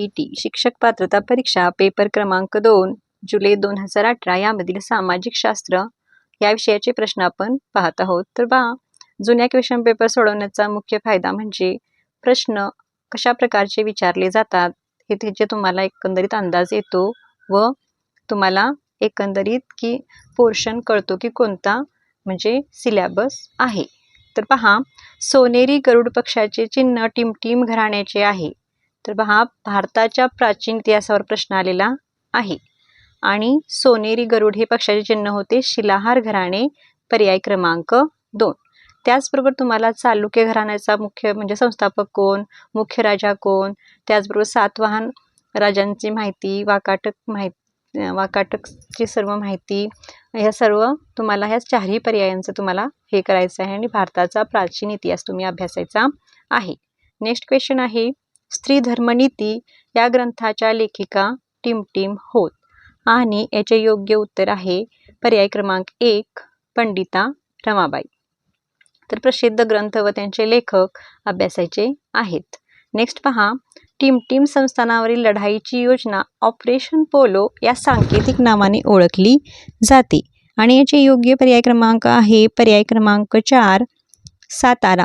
T शिक्षक पात्रता परीक्षा पेपर क्रमांक 2 जुलै 2018 यामधील सामाजिक शास्त्र या विषयाचे प्रश्न आपण पाहत आहोत. तर पहा, जुन्या क्वेश्चन पेपर सोडवण्याचा मुख्य फायदा म्हणजे प्रश्न कशा प्रकारचे विचारले जातात हे त्याचे तुम्हाला एकंदरीत अंदाज येतो व तुम्हाला एकंदरीत की पोर्शन कळतो की कोणता म्हणजे सिलेबस आहे. तर पहा, सोनेरी गरुड पक्षाचे चिन्ह टिमटिम घराण्याचे आहे. तर पहा, भारताच्या प्राचीन इतिहासावर प्रश्न आलेला आहे आणि सोनेरी गरुड हे पक्षाचे चिन्ह होते शिलाहार घराणे, पर्याय क्रमांक 2. त्याचबरोबर तुम्हाला चालुक्य घराण्याचा मुख्य म्हणजे संस्थापक कोण, मुख्य राजा कोण, त्याचबरोबर सातवाहन राजांची माहिती, वाकाटकची सर्व माहिती, ह्या सर्व तुम्हाला ह्या चारही पर्यायांचं तुम्हाला हे करायचं आहे आणि भारताचा प्राचीन इतिहास तुम्ही अभ्यासायचा आहे. नेक्स्ट क्वेश्चन आहे, स्त्री धर्मनीती या ग्रंथाच्या लेखिका टिमटिम होत आणि याचे योग्य उत्तर आहे पर्याय क्रमांक 1 पंडिता रमाबाई. तर प्रसिद्ध ग्रंथ व त्यांचे लेखक अभ्यासायचे आहेत. नेक्स्ट पहा, टिमटिम संस्थानावरील लढाईची योजना ऑपरेशन पोलो या सांकेतिक नावाने ओळखली जाते आणि याचे योग्य पर्याय क्रमांक आहे पर्याय क्रमांक 4 सातारा.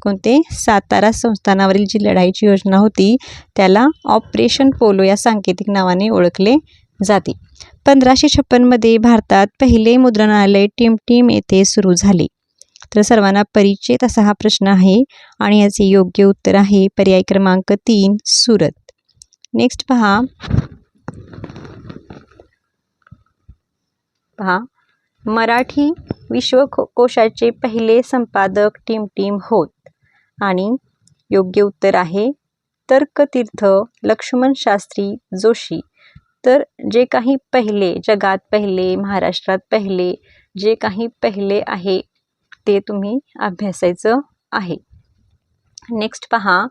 कोणते? सातारा संस्थानावरील जी लढाईची योजना होती त्याला ऑपरेशन पोलो या सांकेतिक नावाने ओळखले जाते. 1556 मध्ये भारतात पहिले मुद्रणालय टिमटिम येथे सुरू झाले. तर सर्वांना परिचित असा हा प्रश्न आहे आणि याचे योग्य उत्तर आहे पर्याय क्रमांक 3 सुरत. नेक्स्ट पहा, मराठी विश्वकोशाचे पहिले संपादक टिमटिम होत आणि योग्य उत्तर आहे तर्कतीर्थ लक्ष्मण शास्त्री जोशी. तर जे काही पहिले, जगात पहिले, महाराष्ट्रात पहिले, जे काही पहिले आहे ते तुम्ही अभ्यासायचं आहे. नेक्स्ट पहा,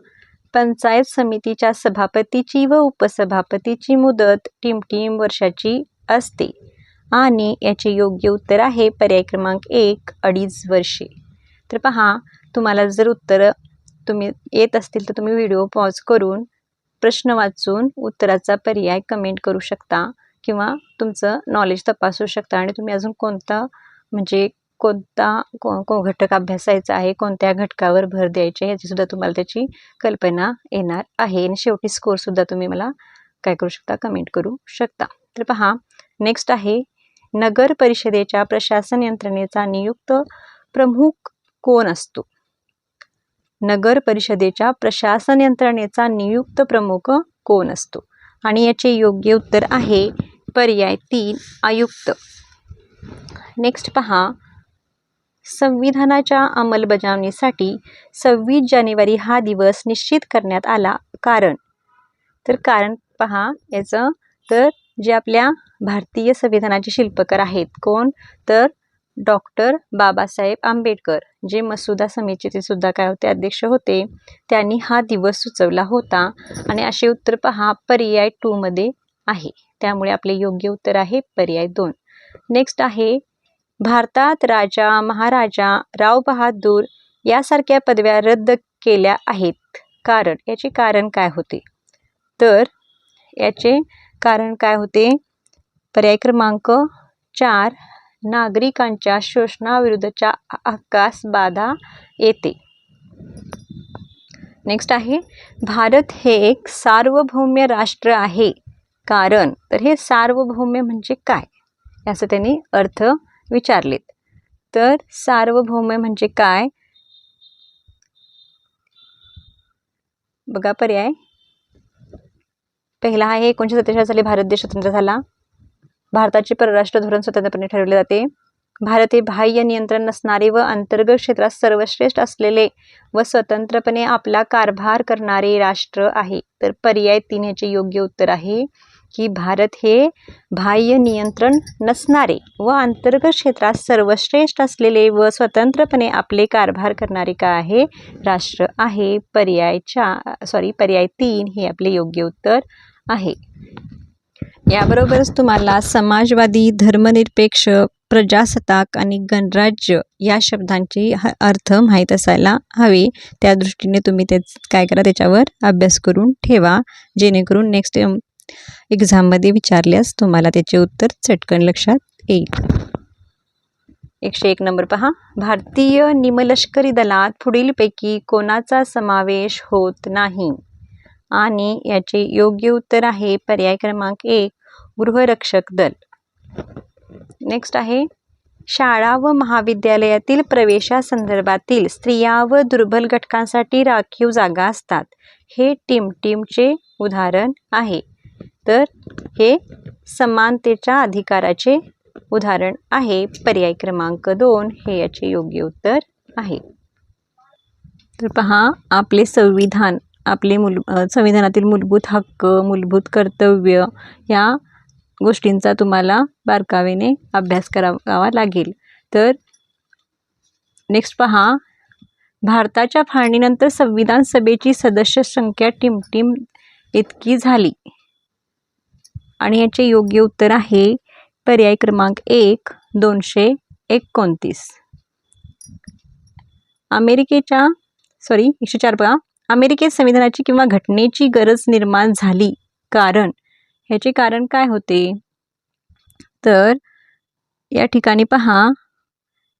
पंचायत समितीच्या सभापतीची व उपसभापतीची मुदत टिमटिम वर्षाची असते आणि याचे योग्य उत्तर आहे पर्याय क्रमांक 1 2.5 वर्षे. तर पहा, तुम्हाला जर उत्तर तुम्ही येत असतील तर तुम्ही व्हिडिओ पॉज करून प्रश्न वाचून उत्तराचा पर्याय कमेंट करू शकता किंवा तुमचं नॉलेज तपासू शकता आणि तुम्ही अजून कोणता घटक अभ्यासायचा आहे, कोणत्या घटकावर भर द्यायचे ह्याची सुद्धा तुम्हाला त्याची कल्पना येणार आहे आणि शेवटी स्कोर सुद्धा तुम्ही मला काय करू शकता, कमेंट करू शकता. तर पहा, नेक्स्ट आहे, नगर परिषदेच्या प्रशासन यंत्रणेचा नियुक्त प्रमुख कोण असतो? नगर परिषदेच्या प्रशासन यंत्रणेचा नियुक्त प्रमुख कोण असतो आणि याचे योग्य उत्तर आहे पर्याय 3 आयुक्त. नेक्स्ट पहा, संविधानाच्या अंमलबजावणीसाठी 26 जानेवारी हा दिवस निश्चित करण्यात आला कारण. तर कारण पहा याचं, तर जे आपल्या भारतीय संविधानाचे शिल्पकार आहेत कोण, तर डॉक्टर बाबासाहेब आंबेडकर, जे मसुदा समितीचे सुद्धा काय होते, अध्यक्ष होते, त्यांनी हा दिवस सुचवला होता आणि असे उत्तर पहा पर्याय 2 मध्ये आहे. त्यामुळे आपले योग्य उत्तर आहे पर्याय 2. नेक्स्ट आहे, भारतात राजा, महाराजा, राव बहादूर यासारख्या पदव्या रद्द केल्या आहेत कारण. याचे कारण काय होते? तर याचे कारण काय होते? पर्याय क्रमांक 4 नागरिकांच्या शोषणाविरुद्धच्या हक्कास बाधा येते. नेक्स्ट आहे, भारत हे एक सार्वभौम राष्ट्र आहे कारण. तर हे सार्वभौम म्हणजे काय याचा त्यांनी अर्थ विचारलेत. तर सार्वभौम म्हणजे काय बघा, पर्याय पहिला आहे 1947 साली भारत देश स्वतंत्र झाला. भारताचे परराष्ट्र धोरण स्वतंत्रपणे ठरवले जाते. भारत हे बाह्य नियंत्रण नसणारे व अंतर्गत क्षेत्रात सर्वश्रेष्ठ असलेले व स्वतंत्रपणे आपला कारभार करणारे राष्ट्र आहे. तर पर्याय 3 याचे योग्य उत्तर आहे की भारत हे बाह्य नियंत्रण नसणारे व अंतर्गत क्षेत्रात सर्वश्रेष्ठ असलेले व स्वतंत्रपणे आपले कारभार करणारे काय आहे, राष्ट्र आहे. पर्याय 3 हे आपले योग्य उत्तर आहे. याबरोबरच तुम्हाला समाजवादी, धर्मनिरपेक्ष, प्रजासत्ताक आणि गणराज्य या शब्दांचे अर्थ माहीत असायला हवे. त्या दृष्टीने तुम्ही काय करा, त्याच्यावर अभ्यास करून ठेवा, जेणेकरून नेक्स्ट एक्झाममध्ये विचारल्यास तुम्हाला त्याचे उत्तर चटकन लक्षात येईल. 101 नंबर पहा. भारतीय निमलष्करी दलात पुढीलपैकी कोणाचा समावेश होत नाही? आणि याचे योग्य उत्तर आहे पर्याय क्रमांक 1 गृहरक्षक दल. नेक्स्ट आहे, शाळा व महाविद्यालयातील प्रवेशासंदर्भातील स्त्रिया व दुर्बल घटकांसाठी राखीव जागा असतात. हे टीमचे उदाहरण आहे. तर हे समानतेच्या अधिकाराचे उदाहरण आहे. पर्याय क्रमांक 2 हे याचे योग्य उत्तर आहे. तर पहा, आपले संविधान, आपले संविधानातील मूलभूत हक्क, मूलभूत कर्तव्य या गोष्टींचा तुम्हाला बारकावेने अभ्यास करावा लागेल. तर नेक्स्ट पहा, भारताच्या फाळणीनंतर संविधान सभेची सदस्य संख्या टीम इतकी झाली. आणि याचे योग्य उत्तर आहे पर्याय क्रमांक 1 229. 104 पहा. अमेरिकेत संविधानाची किंवा घटनेची गरज निर्माण झाली कारण, ह्याचे कारण काय होते? तर या ठिकाणी पहा,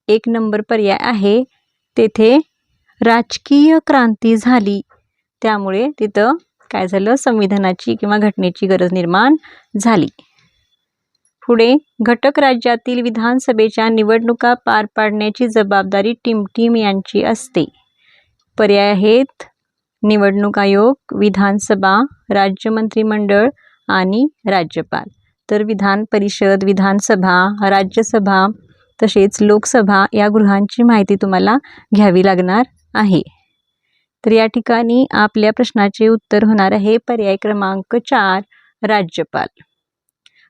1 नंबर पर्याय आहे, तेथे राजकीय क्रांती झाली, त्यामुळे तिथं काय झालं, संविधानाची किंवा घटनेची गरज निर्माण झाली. पुढे, घटक राज्यातील विधानसभेच्या निवडणुका पार पाडण्याची जबाबदारी टीम यांची असते. पर्याय आहेत निवडणूक आयोग, विधानसभा, राज्य मंत्रिमंडळ आणि राज्यपाल. तर विधान परिषद, विधानसभा, राज्यसभा तसेच लोकसभा या गृहांची माहिती तुम्हाला घ्यावी लागणार आहे. तर या ठिकाणी आपल्या प्रश्नाचे उत्तर होणार आहे पर्याय क्रमांक 4 राज्यपाल.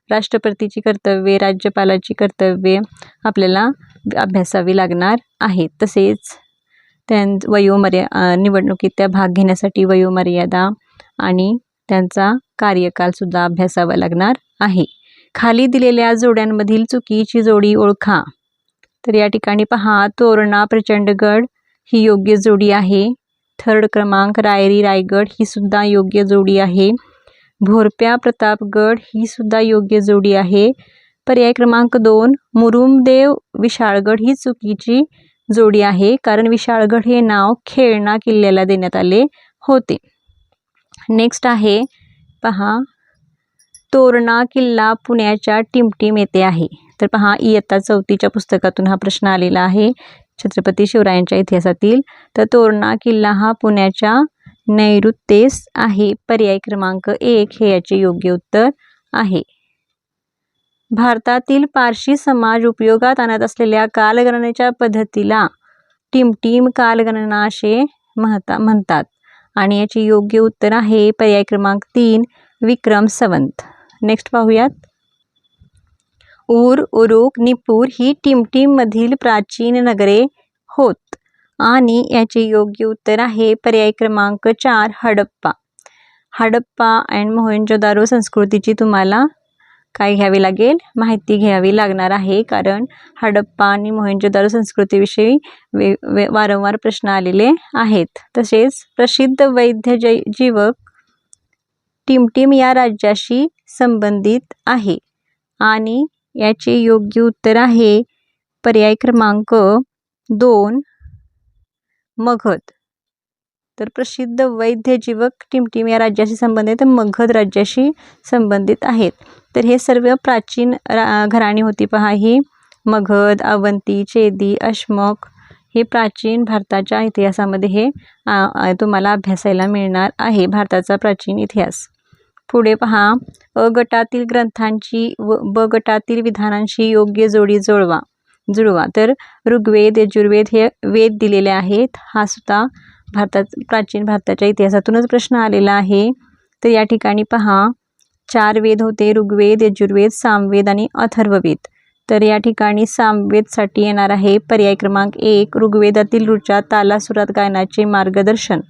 राष्ट्रपतीची कर्तव्ये, राज्यपालाची कर्तव्ये आपल्याला अभ्यासावी लागणार आहेत. तसेच निवडणुकीत त्या भाग घेण्यासाठी वयोमर्यादा आणि त्यांचा कार्यकालसुद्धा अभ्यासावा लागणार आहे. खाली दिलेल्या जोड्यांमधील चुकीची जोडी ओळखा. तर या ठिकाणी पहा, तोरणा प्रचंडगड ही योग्य जोडी आहे. थर्ड क्रमांक रायरी रायगड ही सुद्धा योग्य जोडी आहे. भोरप्या प्रतापगड ही सुद्धा योग्य जोडी आहे. पर्याय क्रमांक 2 मुरुमदेव विशाळगड ही चुकीची जोडी आहे, कारण विशाळगड हे नाव खेळणा किल्ल्याला देण्यात आले होते. नेक्स्ट आहे पहा, तोरणा किल्ला पुण्याच्या टिमटिम येथे आहे. तर पहा, इयत्ता 4च्या पुस्तकातून हा प्रश्न आलेला आहे, छत्रपती शिवरायांच्या इतिहासातील. तर तोरणा किल्ला हा पुण्याच्या नैऋत्येस आहे. पर्याय क्रमांक 1 हे याचे योग्य उत्तर आहे. भारतातील पारशी समाज उपयोगात आणत असलेल्या कालगणनेच्या पद्धतीला टिमटिम कालगणना असे म्हणतात. आणि याचे योग्य उत्तर आहे पर्याय क्रमांक 3 विक्रम संवत. नेक्स्ट पाहूयात, ऊर, उरुक, निपूर ही टिमटिममधील प्राचीन नगरे होत. आणि याचे योग्य उत्तर आहे पर्याय क्रमांक 4 हडप्पा. हडप्पा अँड मोहेंजोदारो संस्कृतीची तुम्हाला काय घ्यावी लागेल, माहिती घ्यावी लागणार आहे, कारण हडप्पा आणि मोहेंजोदारो संस्कृतीविषयी वारंवार प्रश्न आलेले आहेत. तसेच प्रसिद्ध वैद्य जीवक टिमटिम या राज्याशी संबंधित आहे. आणि याचे योग्य उत्तर आहे पर्याय क्रमांक 2 मगध. तर प्रसिद्ध वैद्य जीवक टिमटिम या राज्याशी संबंधित मगध राज्याशी संबंधित आहेत. तर हे सर्व प्राचीन घराणी होती पहा, ही मगध, अवंती, चेदी, अशमोक हे प्राचीन भारताच्या इतिहासामध्ये हे तुम्हाला अभ्यासायला मिळणार आहे, भारताचा प्राचीन इतिहास. पुढे पहा, अ गटातील ग्रंथांची व ब गटातील विधानांशी योग्य जोडी जुळवा. तर ऋग्वेद, यजुर्वेद हे वेद दिलेले आहेत. हा सुद्धा प्राचीन भारताच्या इतिहासातूनच प्रश्न आलेला आहे. तर या ठिकाणी पहा, 4 वेद होते, ऋग्वेद, यजुर्वेद, सामवेद आणि अथर्ववेद. तर या ठिकाणी सामवेदसाठी येणार आहे पर्याय क्रमांक 1 ऋग्वेदातील ऋचा तालासुरात गायनाचे मार्गदर्शन.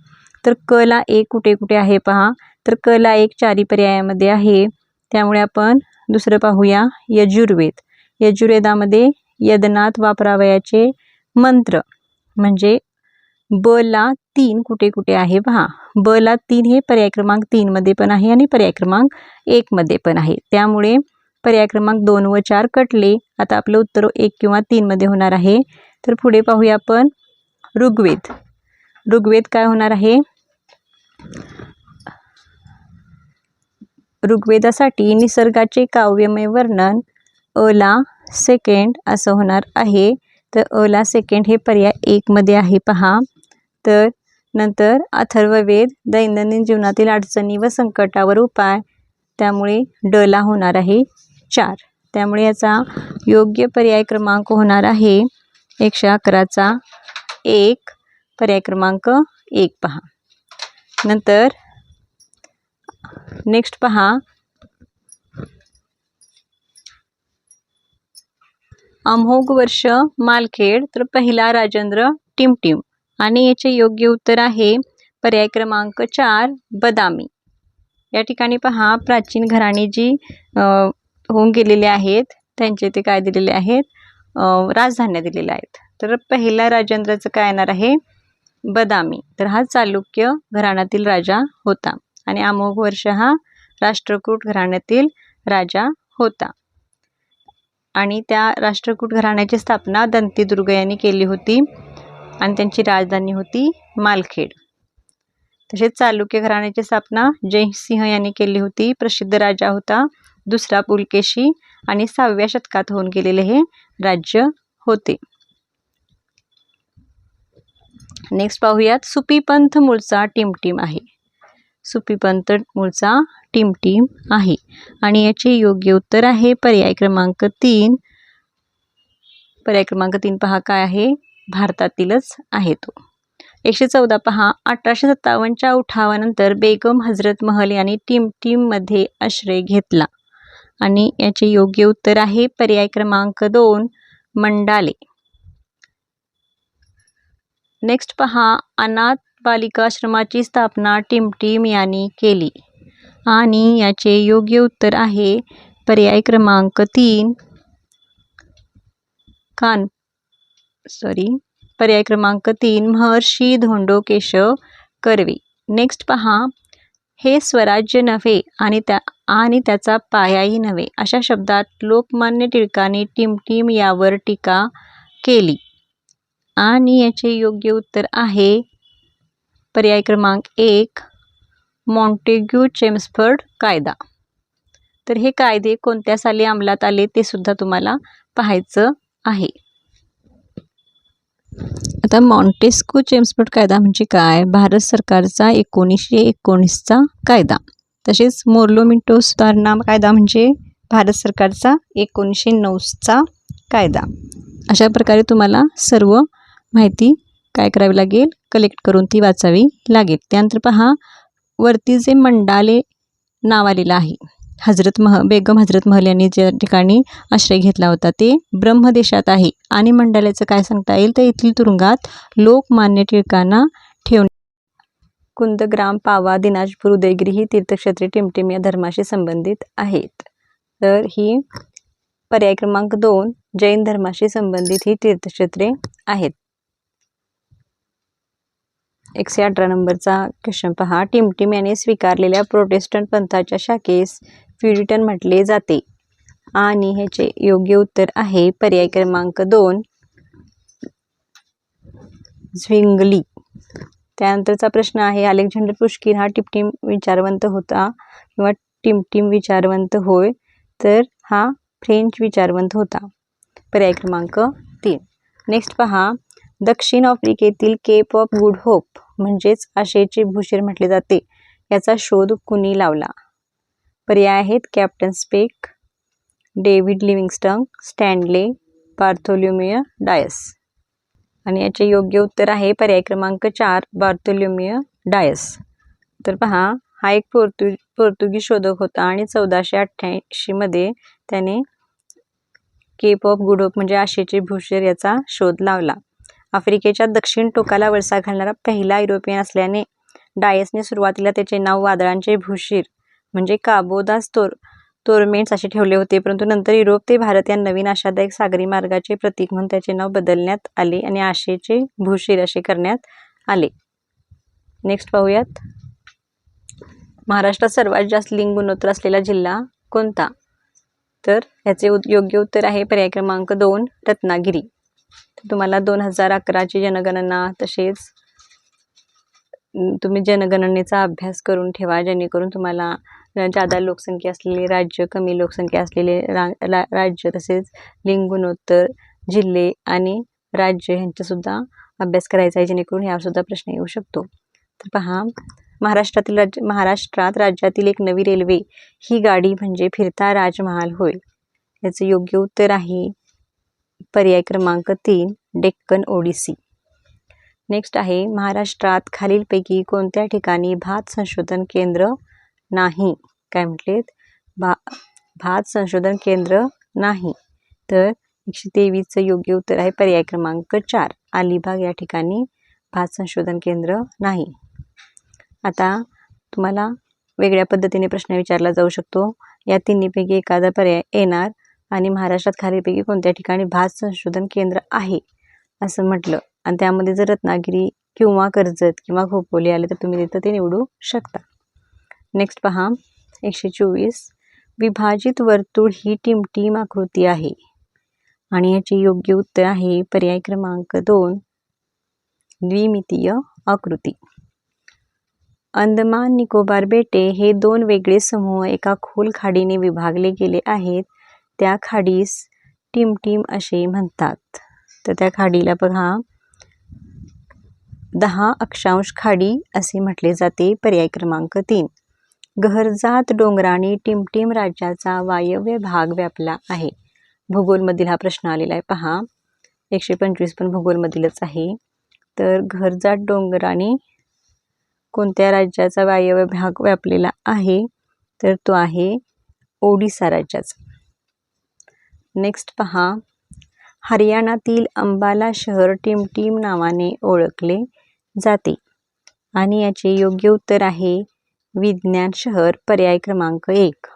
तर क ला 1 कुठे कुठे आहे पहा, तर क ला 1 4 पर्यायामध्ये आहे. त्यामुळे आपण दुसरं पाहूया यजुर्वेद. यजुर्वेदामध्ये यदनात वापरावयाचे मंत्र म्हणजे ब ला 3 कुठे कुठे आहे पहा. ब ला 3 हे पर्याय क्रमांक 3 मध्ये पण आहे आणि पर्याय क्रमांक 1 मध्ये पण आहे. त्यामुळे पर्याय क्रमांक 2 व 4 कटले. आता आपलं उत्तर 1 किंवा 3 मध्ये होणार आहे. तर पुढे पाहूया आपण ऋग्वेद. ऋग्वेद काय होणार आहे? ऋग्वेदासाठी निसर्गाचे काव्यमय वर्णन अ ला सेकंड असं होणार आहे. तर अ ला सेकंड हे पर्याय 1 मध्ये आहे पहा. तर नंतर अथर्ववेद दैनंदिन जीवनातील अडचणी व संकटावर उपाय, त्यामुळे ड ला होणार आहे 4. त्यामुळे याचा योग्य पर्याय क्रमांक होणार आहे 111चा 1, पर्याय क्रमांक 1 पहा. नंतर नेक्स्ट पहा, अमोघ वर्ष मालखेड. तर पहिला राजेंद्र टिमटिम आणि याचे योग्य उत्तर आहे पर्याय क्रमांक 4 बदामी. या ठिकाणी पहा प्राचीन घराणी जी होऊन गेलेले आहेत त्यांचे ते काय दिलेले आहेत, राजधान्या दिलेल्या आहेत. तर पहिला राजेंद्राचं काय येणार आहे, बदामी. तर हा चालुक्य घराण्यातील राजा होता आणि अमोघ वर्ष हा राष्ट्रकूट घराण्यातील राजा होता आणि त्या राष्ट्रकूट घराण्याची स्थापना दंतीदुर्ग यांनी केली होती आणि त्यांची राजधानी होती मालखेड. तसेच चालुक्य घराण्याची स्थापना जयसिंह यांनी केली होती. प्रसिद्ध राजा होता दुसरा पुलकेशी आणि 6व्या शतकात होऊन गेलेले हे राज्य होते. नेक्स्ट पाहूयात, सुपीपंथ मूळचा टिमटिम आहे. सुपीपंथ मूळचा टिमटिम आहे आणि याचे योग्य उत्तर आहे पर्याय क्रमांक 3. पर्याय क्रमांक 3 पहा काय आहे, भारतातीलच आहे तो. 114 पहा, 1857च्या उठावानंतर बेगम हजरत महल यांनी टिमटिम मध्ये आश्रय घेतला आणि याचे योग्य उत्तर आहे पर्याय क्रमांक 2 मंडाले. नेक्स्ट पहा, अनाथ बालिकाश्रमाची स्थापना टिमटिम यांनी केली आणि याचे योग्य उत्तर आहे पर्याय क्रमांक 3 पर्याय क्रमांक 3 महर्षी धोंडो केशव कर्वे. नेक्स्ट पहा, हे स्वराज्य नव्हे आणि त्याचा पायाही नव्हे अशा शब्दात लोकमान्य टिळकांनी टिमटिम यावर टीका केली आणि याचे योग्य उत्तर आहे पर्याय क्रमांक 1 मॉन्टेग्यू चेम्सफोर्ड कायदा. तर हे कायदे कोणत्या साली अंमलात आले ते सुद्धा तुम्हाला पाहायचं आहे. आता मॉन्टेस्क्यू चेम्सफोर्ड कायदा म्हणजे काय, भारत सरकारचा 1919चा कायदा. तसेच मोर्लो मिंटो सुधारणा कायदा म्हणजे भारत सरकारचा 1909चा कायदा. अशा प्रकारे तुम्हाला सर्व माहिती काय करावी लागेल, कलेक्ट करून ती वाचावी लागेल. त्यानंतर पहा, वरती जे मंडाले नाव आलेलं आहे, बेगम हजरत महल यांनी ज्या ठिकाणी आश्रय घेतला होता ते ब्रह्मदेशात आहे आणि मंडाल्याचं काय सांगता येईल तर येथील तुरुंगात लोकमान्य टिळकांना ठेवणे. कुंदग्राम, पावा, दिनाजपूर, उदयगिरी ही तीर्थक्षेत्रे टिमटिम या धर्माशी संबंधित आहेत. तर ही पर्याय क्रमांक 2 जैन धर्माशी संबंधित ही तीर्थक्षेत्रे आहेत. 118 नंबरचा क्वेश्चन पहा, टिमटिम याने स्वीकारलेल्या प्रोटेस्टंट पंथाच्या शाखेस प्युरिटन म्हटले जाते आणि ह्याचे योग्य उत्तर आहे पर्याय क्रमांक 2 झ्विंगली. त्यानंतरचा प्रश्न आहे, अलेक्झांडर पुष्किन हा टिमटिम विचारवंत होता किंवा टिमटिम विचारवंत होय, तर हा फ्रेंच विचारवंत होता. पर्याय क्रमांक 3. नेक्स्ट पहा, दक्षिण आफ्रिकेतील केप ऑफ गुड होप म्हणजेच आशेचे भूषण म्हटले जाते, याचा शोध कुणी लावला? पर्याय आहेत captain Speke, David Livingstone, Stanley, Bartholomew Dias आणि याचे योग्य उत्तर आहे पर्याय क्रमांक 4 बार्थोलोम्यू डायस. तर पहा, हा एक पोर्तुगीज शोधक होता आणि 1488 मध्ये त्याने केप ऑफ गुड होप म्हणजे आशेचे भूषण याचा शोध लावला. आफ्रिकेच्या दक्षिण टोकाला वळसा घालणारा पहिला युरोपियन असल्याने डायसने सुरुवातीला त्याचे नाव वादळांचे भूशिर म्हणजे काबो दा तोरमेंट्स असे ठेवले होते, परंतु नंतर युरोप ते भारत या नवीन आशादायक सागरी मार्गाचे प्रतीक म्हणून त्याचे नाव बदलण्यात आले आणि आशेचे भूशिर असे करण्यात आले. नेक्स्ट पाहूयात. महाराष्ट्रात सर्वात जास्त लिंग गुणोत्तर असलेला जिल्हा कोणता? तर याचे योग्य उत्तर आहे पर्याय क्रमांक 2 रत्नागिरी. तुम्हाला 2011ची जनगणना तसेच तुम्ही जनगणनेचा अभ्यास करून ठेवा, जेणेकरून तुम्हाला जादा लोकसंख्या असलेले राज्य, कमी लोकसंख्या असलेले राज्य तसेच लिंग गुणोत्तर जिल्हे आणि राज्य यांचासुद्धा अभ्यास करायचा आहे, जेणेकरून यावरसुद्धा प्रश्न येऊ शकतो. तर पहा, महाराष्ट्रात राज्यातील एक नवी रेल्वे ही गाडी म्हणजे फिरता राजमहाल होय. याचं योग्य उत्तर आहे पर्याय क्रमांक 3 डेक्कन ओडिसी. नेक्स्ट आहे महाराष्ट्रात खालीलपैकी कोणत्या ठिकाणी भात संशोधन केंद्र नाही? काय म्हटलेत? भात संशोधन केंद्र नाही. तर 123चं योग्य उत्तर आहे पर्याय क्रमांक 4 अलिबाग या ठिकाणी भात संशोधन केंद्र नाही. आता तुम्हाला वेगळ्या पद्धतीने प्रश्न विचारला जाऊ शकतो. या तिन्हीपैकी एखादा पर्याय येणार आणि महाराष्ट्रात खालीलपैकी कोणत्या ठिकाणी भात संशोधन केंद्र आहे असं म्हटलं आणि त्यामध्ये जर रत्नागिरी किंवा कर्जत किंवा खोपोली आले तर तुम्ही तिथं ते निवडू शकता. नेक्स्ट पहा 124. विभाजित वर्तुळ ही टिमटिम आकृती आहे आणि याचे योग्य उत्तर आहे पर्याय क्रमांक 2 द्विमितीय आकृती. अंदमान निकोबार बेटे हे 2 वेगळे समूह एका खोल खाडीने विभागले गेले आहेत. त्या खाडीस टिमटिम असे म्हणतात. तर त्या खाडीला बघा 10 अक्षांश खाडी असे म्हटले जाते. पर्याय क्रमांक 3. गहरजात डोंगरांनी टिमटिम राज्याचा वायव्य भाग व्यापला आहे. भूगोलमधील हा प्रश्न आलेला आहे. पहा 125 पण भूगोलमधीलच आहे. तर गहरजात डोंगरांनी कोणत्या राज्याचा वायव्य भाग व्यापलेला आहे? तर तो आहे ओडिसा राज्याचा. नेक्स्ट पहा, हरियाणातील अंबाला शहर टिमटिम नावाने ओळखले जाते आणि याचे योग्य उत्तर आहे विज्ञान शहर. पर्याय क्रमांक 1.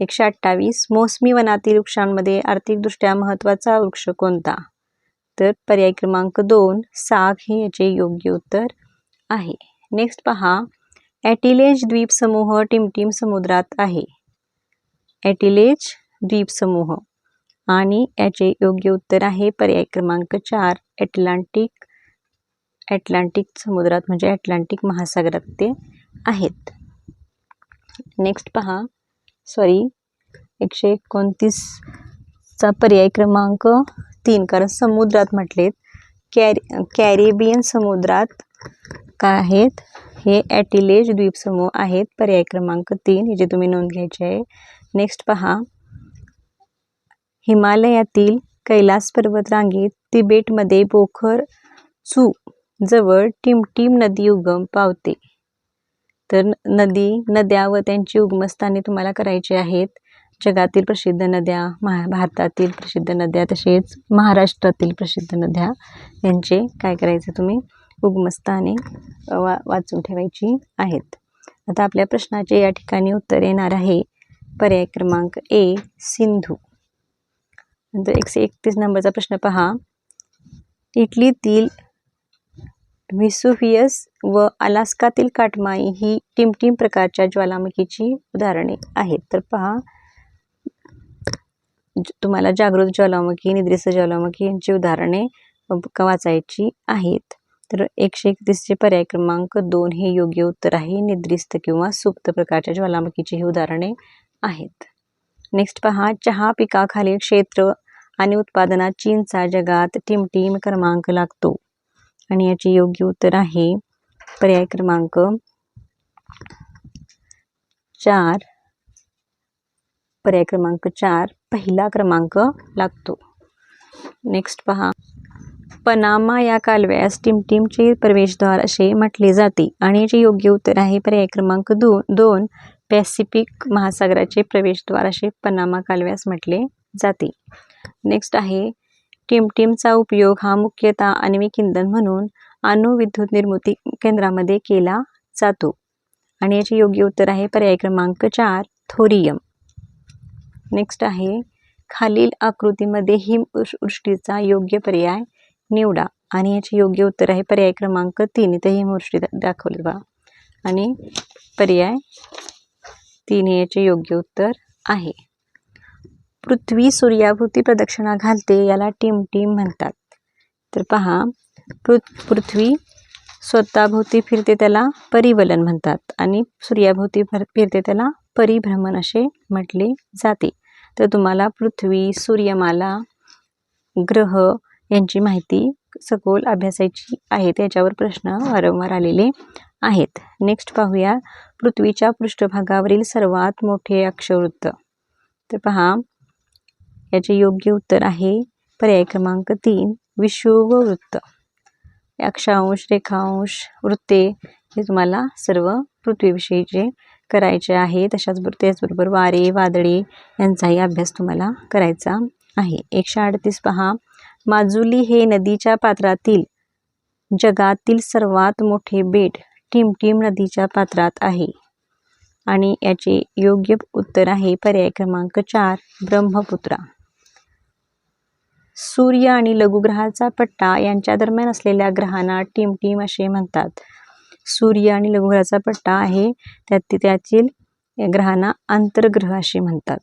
128. मोसमी वनातील वृक्षांमध्ये आर्थिकदृष्ट्या महत्त्वाचा वृक्ष कोणता? तर पर्याय क्रमांक 2 साग हे याचे योग्य उत्तर आहे. नेक्स्ट पहा, ॲटिलेज द्वीपसमूह टिमटिम समुद्रात आहे. ॲटिलेज द्वीपसमूह आणि याचे योग्य उत्तर आहे पर्याय क्रमांक 4 ॲटलांटिक समुद्रात म्हणजे ॲटलांटिक महासागरात ते आहेत. नेक्स्ट पहा 129चा पर्याय क्रमांक 3 कारण समुद्रात म्हटलेत. कॅरिबियन समुद्रात काय आहेत? हे ॲटिलेज द्वीपसमूह आहेत. पर्याय क्रमांक 3 जे तुम्ही नोंद घ्यायचे आहे. नेक्स्ट पहा, हिमालयातील कैलास पर्वतरांगेत तिबेटमध्ये बोखर चू जवळ टिमटिम नदी उगम पावते. तर नद्या व त्यांची उगमस्थाने तुम्हाला करायची आहेत. जगातील प्रसिद्ध नद्या, भारतातील प्रसिद्ध नद्या तसेच महाराष्ट्रातील प्रसिद्ध नद्या यांचे काय करायचे तुम्ही उगमस्थाने वाचून ठेवायची आहेत. आता आपल्या प्रश्नाचे या ठिकाणी उत्तर येणार आहे पर्याय क्रमांक ए सिंधू. नंतर 131 नंबरचा प्रश्न पहा, इटलीतील व्हिसुव्हियस व अलास्कातील काटमाई ही टिमटिम प्रकारच्या ज्वालामुखीची उदाहरणे आहेत. तर पहा तुम्हाला जागृत ज्वालामुखी, निद्रिस्त ज्वालामुखी यांची उदाहरणे वाचायची आहेत. तर 131चे पर्याय क्रमांक 2 हे योग्य उत्तर आहे. निद्रिस्त किंवा सुप्त प्रकारच्या ज्वालामुखीची ही उदाहरणे आहेत. नेक्स्ट पहा, चहा पिकाखालील क्षेत्र आणि उत्पादनात चीनचा जगात टिमटिम क्रमांक लागतो आणि याचे योग्य उत्तर आहे पर्याय क्रमांक 4 पहिला क्रमांक लागतो. नेक्स्ट पहा, पनामा या कालव्यास टिमटिमचे प्रवेशद्वार असे म्हटले जाते आणि याचे योग्य उत्तर आहे पर्याय क्रमांक 2 पॅसिफिक महासागराचे प्रवेशद्वार असे पनामा कालव्यास म्हटले जाते. नेक्स्ट आहे, टिमटिमचा उपयोग हा मुख्यतः आण्विक इंधन म्हणून अणुविद्युत निर्मिती केंद्रामध्ये केला जातो आणि याचे योग्य उत्तर आहे पर्याय क्रमांक 4 थोरियम. नेक्स्ट आहे खालील आकृतीमध्ये हिमवृष्टीचा योग्य पर्याय निवडा आणि याचे योग्य उत्तर आहे पर्याय क्रमांक 3. इथे हिमवृष्टी दाखवली बघा आणि पर्याय 3 हे याचे योग्य उत्तर आहे. पृथ्वी सूर्याभोवती प्रदक्षिणा घालते याला टिमटिम म्हणतात. तर पहा पृथ्वी स्वतःभोवती फिरते त्याला परिवलन म्हणतात आणि सूर्याभोवती फिरते त्याला परिभ्रमण असे म्हटले जाते. तर तुम्हाला पृथ्वी, सूर्यमाला, ग्रह यांची माहिती सखोल अभ्यासायची आहे. त्याच्यावर प्रश्न वारंवार आलेले आहेत. नेक्स्ट पाहूया पृथ्वीच्या पृष्ठभागावरील सर्वात मोठे अक्षवृत्त. तर पहा याचे योग्य उत्तर आहे पर्याय क्रमांक 3 विषुववृत्त. अक्षांश, रेखांश, वृत्ते हे तुम्हाला सर्व पृथ्वीविषयीचे करायचे आहे. त्याचबरोबर वारे, वादळे यांचाही अभ्यास तुम्हाला करायचा आहे. 138 पहा माजुली हे नदीच्या पात्रातील जगातील सर्वात मोठे बेट टिमटिम नदीच्या पात्रात आहे आणि याचे योग्य उत्तर आहे पर्याय क्रमांक 4 ब्रह्मपुत्रा. सूर्य आणि लघुग्रहाचा पट्टा यांच्या दरम्यान असलेल्या ग्रहांना टिमटिम असे म्हणतात. सूर्य आणि लघुग्रहाचा पट्टा आहे त्यातील ग्रहांना आंतरग्रह असे म्हणतात.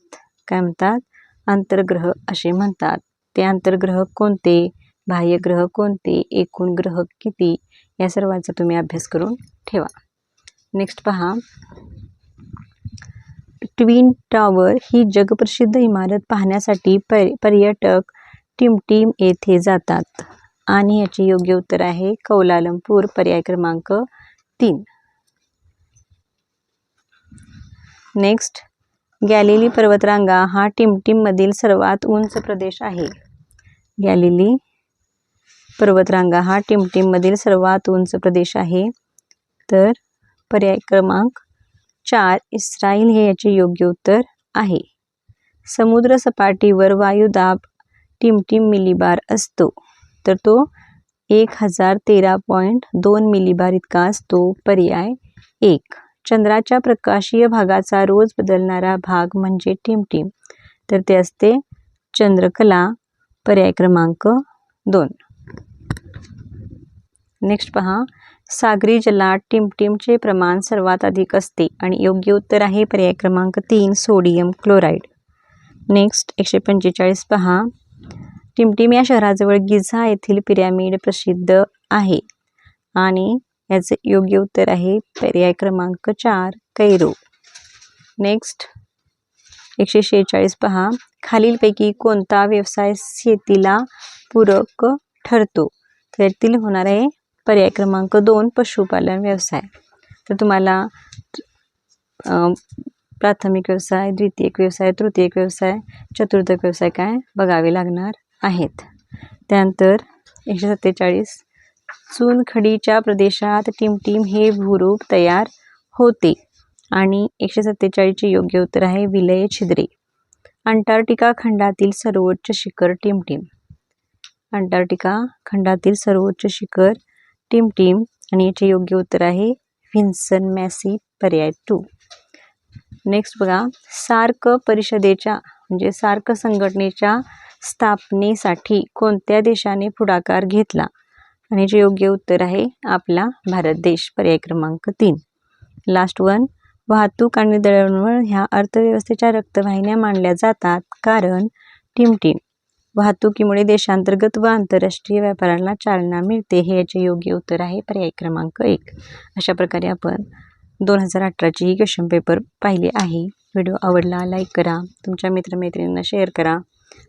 काय म्हणतात? आंतरग्रह असे म्हणतात. ते आंतरग्रह कोणते, बाह्यग्रह कोणते, एकूण ग्रह किती, या सर्वांचा तुम्ही अभ्यास करून ठेवा. नेक्स्ट पहा ट्विन टॉवर ही जगप्रसिद्ध इमारत पाहण्यासाठी पर्यटक टिमटिम येथे जातात आणि याचे योग्य उत्तर आहे कौलालंपूर पर्याय क्रमांक 3. नेक्स्ट गॅलिली पर्वतरांगा हा टिमटिम मधील सर्वात उंच प्रदेश आहे. गॅलिली पर्वतरांगा हा टिमटिम मधील सर्वात उंच प्रदेश आहे. तर पर्याय क्रमांक 4 इस्राईल हे याचे योग्य उत्तर आहे. समुद्र सपाटीवर वायुदाब टिमटिम मिलीबार असतो. तर तो 1013.2 मिलीबार इतका असतो. पर्याय 1. चंद्राच्या प्रकाशीय भागाचा रोज बदलणारा भाग म्हणजे टिमटिम. तर ते असते चंद्रकला पर्याय क्रमांक 2. नेक्स्ट पहा सागरी जलात टिमटिमचे प्रमाण सर्वात अधिक असते आणि योग्य उत्तर आहे पर्याय क्रमांक 3 सोडियम क्लोराईड. नेक्स्ट 145 पहा टिमटिम या शहराजवळ गिझा येथील पिरॅमिड प्रसिद्ध आहे आणि याचे योग्य उत्तर आहे पर्याय क्रमांक 4 कैरो. नेक्स्ट 146 पहा खालीलपैकी कोणता व्यवसाय शेतीला पूरक ठरतो. त्यातील होणार आहे पर्याय क्रमांक 2 पशुपालन व्यवसाय. तर तुम्हाला प्राथमिक व्यवसाय, द्वितीयक व्यवसाय, तृतीयक व्यवसाय, चतुर्थक व्यवसाय काय बघावे लागणार आहेत. त्यानंतर 147 चुनखडीच्या प्रदेशात टिमटिम हे भूरूप तयार होते आणि 147 चे योग्य उत्तर आहे विलय छिद्रे. अंटार्क्टिका खंडातील सर्वोच्च शिखर टिमटिम. अंटार्क्टिका खंडातील सर्वोच्च शिखर टिमटिम आणि याचे योग्य उत्तर आहे व्हिन्सन मॅसिव पर्याय 2. नेक्स्ट बघा सार्क परिषदेच्या म्हणजे सार्क संघटनेच्या स्थापनेसाठी कोणत्या देशाने पुढाकार घेतला आणि याचे योग्य उत्तर आहे आपला भारत देश पर्याय क्रमांक 3. लास्ट वन वाहतूक आणि दळणवळण ह्या अर्थव्यवस्थेच्या रक्तवाहिन्या मानल्या जातात कारण टिमटिम वाहतुकीमुळे देशांतर्गत व आंतरराष्ट्रीय व्यापाराला चालना मिळते. हे याचे योग्य उत्तर आहे पर्याय क्रमांक 1. अशा प्रकारे आपण 2018ची ही क्वेश्चन पेपर पाहिले आहे. व्हिडिओ आवडला लाईक करा, तुमच्या मित्रमैत्रिणींना शेअर करा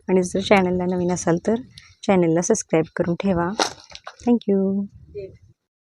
आणि जर चॅनलला नवीन असाल तर चॅनलला सबस्क्राईब करून ठेवा. थँक्यू.